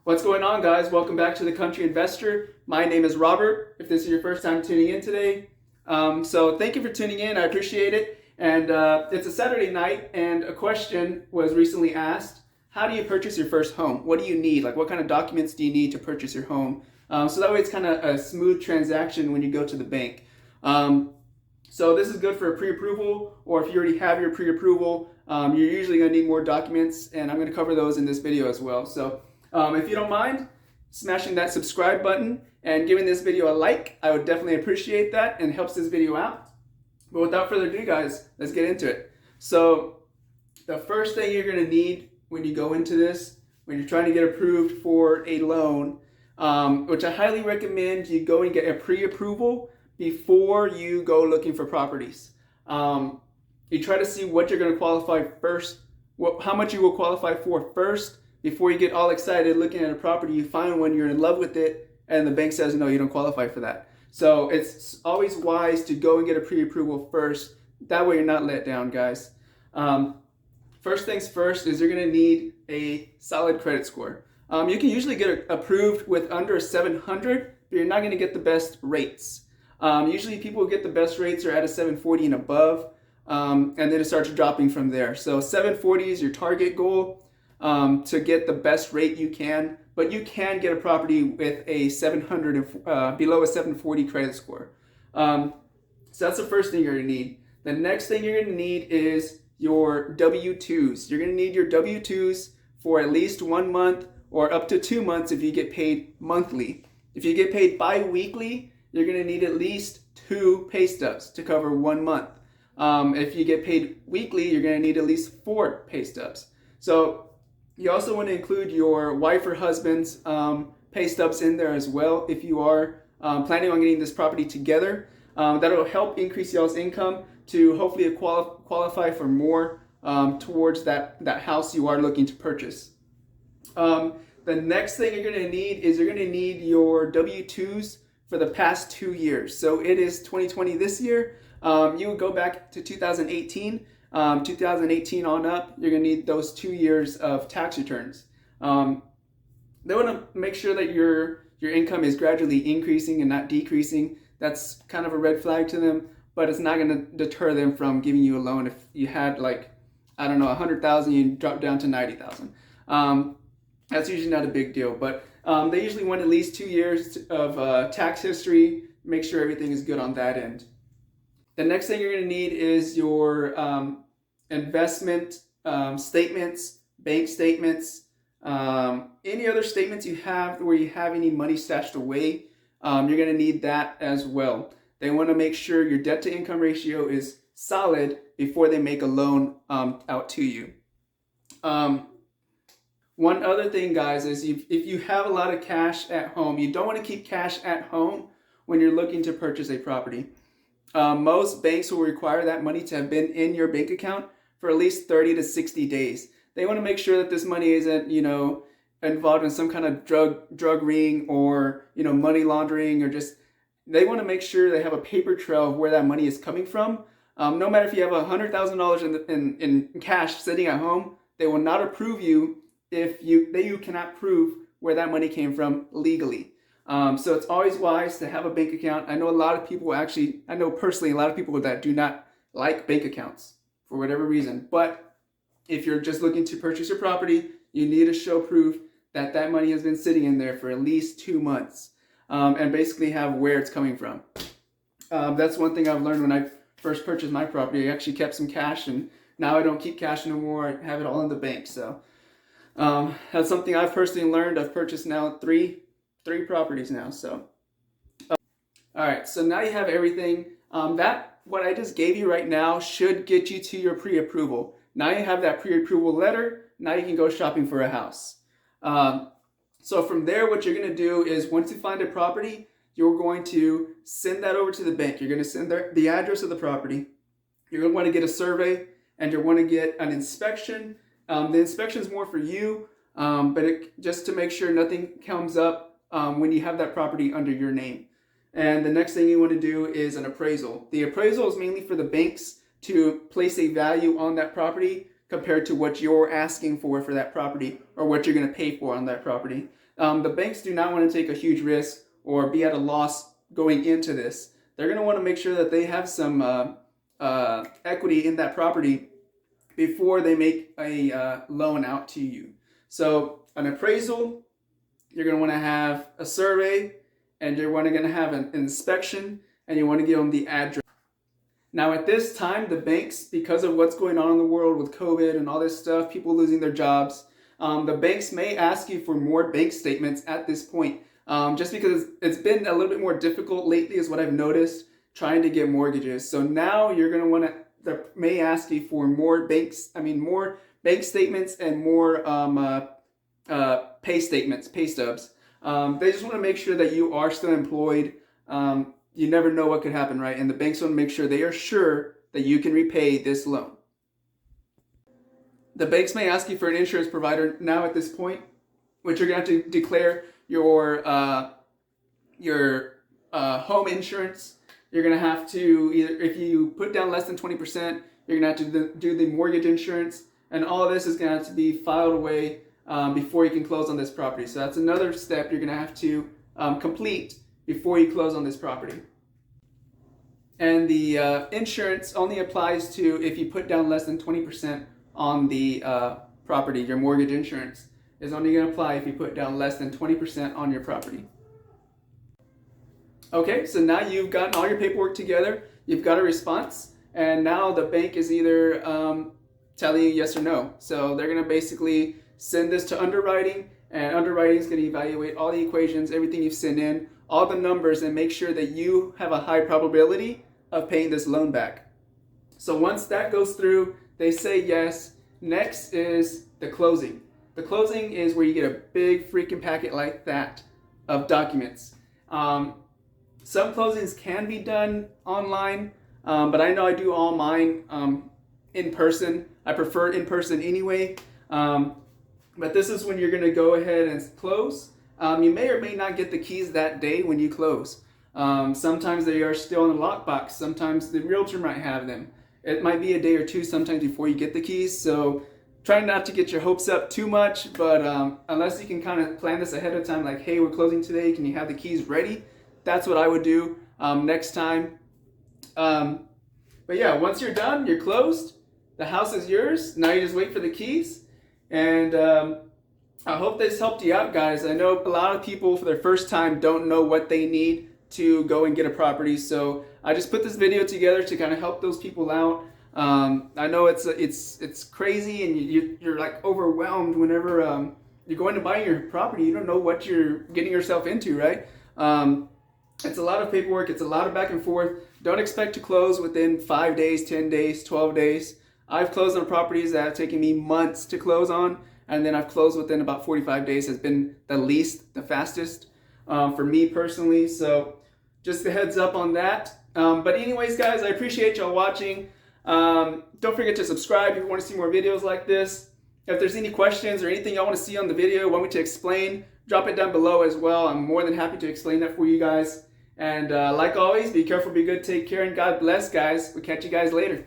What's going on, guys? Welcome back to The Country Investor. My name is Robert, if this is your first time tuning in today. So thank you for tuning in. I appreciate it. And it's a Saturday night, and a question was recently asked. How do you purchase your first home? What do you need? Like, what kind of documents do you need to purchase your home? So that way it's kind of a smooth transaction when you go to the bank. So this is good for a pre-approval, or if you already have your pre-approval, you're usually going to need more documents, and I'm going to cover those in this video as well. So if you don't mind smashing that subscribe button and giving this video a like, I would definitely appreciate that, and it helps this video out. But without further ado, guys, let's get into it. So the first thing you're going to need when you go into this, when you're trying to get approved for a loan, which I highly recommend you go and get a pre-approval before you go looking for properties. You try to see what you're going to qualify first, how much you will qualify for first, before you get all excited looking at a property. You find one, you're in love with it, and the bank says, no, you don't qualify for that. So it's always wise to go and get a pre-approval first. That way you're not let down, guys. First things first is you're going to need a solid credit score. You can usually get approved with under 700, but you're not going to get the best rates. Usually people who get the best rates are at a 740 and above, and then it starts dropping from there. So 740 is your target goal to get the best rate you can, but you can get a property with a 700 below a 740 credit score. So that's the first thing you're going to need. The next thing you're going to need is your W-2s. You're going to need your W-2s for at least 1 month or up to 2 months if you get paid monthly. If you get paid bi-weekly, you're going to need at least 2 pay stubs to cover 1 month. If you get paid weekly, you're going to need at least 4 pay stubs. So you also want to include your wife or husband's pay stubs in there as well if you are planning on getting this property together. That'll help increase y'all's income to hopefully qualify for more towards that house you are looking to purchase. The next thing you're going to need is you're going to need your W-2s for the past 2 years. So it is 2020 this year. You would go back to 2018. 2018 on up, you're going to need those 2 years of tax returns. They want to make sure that your income is gradually increasing and not decreasing. That's kind of a red flag to them, but it's not going to deter them from giving you a loan. If you had, like, I don't know, 100,000, you drop down to 90,000. That's usually not a big deal, but they usually want at least 2 years of tax history. Make sure everything is good on that end. The next thing you're going to need is your investment statements, bank statements, any other statements you have where you have any money stashed away. You're going to need that as well. They want to make sure your debt to income ratio is solid before they make a loan out to you. One other thing, guys, is if you have a lot of cash at home, you don't want to keep cash at home when you're looking to purchase a property. Most banks will require that money to have been in your bank account for at least 30 to 60 days. They want to make sure that this money isn't, involved in some kind of drug ring or, money laundering, or just, they want to make sure they have a paper trail of where that money is coming from. No matter if you have $100,000 in cash sitting at home, they will not approve you if you cannot prove where that money came from legally. So it's always wise to have a bank account. I know a lot of people I know personally a lot of people that do not like bank accounts for whatever reason. But if you're just looking to purchase your property, you need to show proof that that money has been sitting in there for at least 2 months, and basically have where it's coming from. That's one thing I've learned when I first purchased my property. I actually kept some cash, and now I don't keep cash no more. I have it all in the bank. So that's something I've personally learned. I've purchased now three properties now. So all right, so now you have everything. What I just gave you right now should get you to your pre-approval. Now you have that pre-approval letter. Now you can go shopping for a house. So from there, what you're going to do is, once you find a property, you're going to send that over to the bank. You're going to send the address of the property. You're going to want to get a survey, and you're going to get an inspection. The inspection is more for you, but just to make sure nothing comes up when you have that property under your name. And the next thing you want to do is an appraisal. The appraisal is mainly for the banks to place a value on that property compared to what you're asking for that property, or what you're going to pay for on that property. the banks do not want to take a huge risk or be at a loss going into this. They're going to want to make sure that they have some equity in that property before they make a loan out to you. So an appraisal, you're going to want to have a survey, and you're going to have an inspection, and you want to give them the address. Now at this time, the banks, because of what's going on in the world with COVID and all this stuff, people losing their jobs, the banks may ask you for more bank statements at this point, just because it's been a little bit more difficult lately is what I've noticed trying to get mortgages. So now you're going to want to, they may ask you for more more bank statements and more pay statements, pay stubs. They just want to make sure that you are still employed. You never know what could happen, right? And the banks want to make sure they are sure that you can repay this loan. The banks may ask you for an insurance provider now at this point, which you're going to have to declare your home insurance. You're going to have to, either if you put down less than 20%, you're going to have to do the mortgage insurance. And all of this is going to have to be filed away before you can close on this property. So that's another step you're going to have to complete before you close on this property. And the insurance only applies to if you put down less than 20% on the property. Your mortgage insurance is only going to apply if you put down less than 20% on your property. Okay, so now you've gotten all your paperwork together, you've got a response, and now the bank is either telling you yes or no. So they're going to basically send this to underwriting, and underwriting is going to evaluate all the equations, everything you've sent in, all the numbers, and make sure that you have a high probability of paying this loan back. So once that goes through, they say yes. Next is the closing. The closing is where you get a big freaking packet like that of documents. Some closings can be done online, but I know I do all mine in person. I prefer in person anyway. But this is when you're going to go ahead and close. You may or may not get the keys that day when you close. Sometimes they are still in a lockbox. Sometimes the realtor might have them. It might be a day or two sometimes before you get the keys. So try not to get your hopes up too much. But unless you can kind of plan this ahead of time, like, hey, we're closing today, can you have the keys ready? That's what I would do next time. But yeah, once you're done, you're closed. The house is yours. Now you just wait for the keys. And I hope this helped you out, guys. I know a lot of people for their first time don't know what they need to go and get a property. So I just put this video together to kind of help those people out. I know it's crazy, and you're like overwhelmed whenever you're going to buy your property. You don't know what you're getting yourself into, right? It's a lot of paperwork. It's a lot of back and forth. Don't expect to close within 5 days, 10 days, 12 days. I've closed on properties that have taken me months to close on, and then I've closed within about 45 days has been the fastest for me personally. So just a heads up on that. But anyways, guys, I appreciate y'all watching. Don't forget to subscribe if you want to see more videos like this. If there's any questions or anything y'all want to see on the video, want me to explain, drop it down below as well. I'm more than happy to explain that for you guys. And like always, be careful, be good, take care, and God bless, guys. We'll catch you guys later.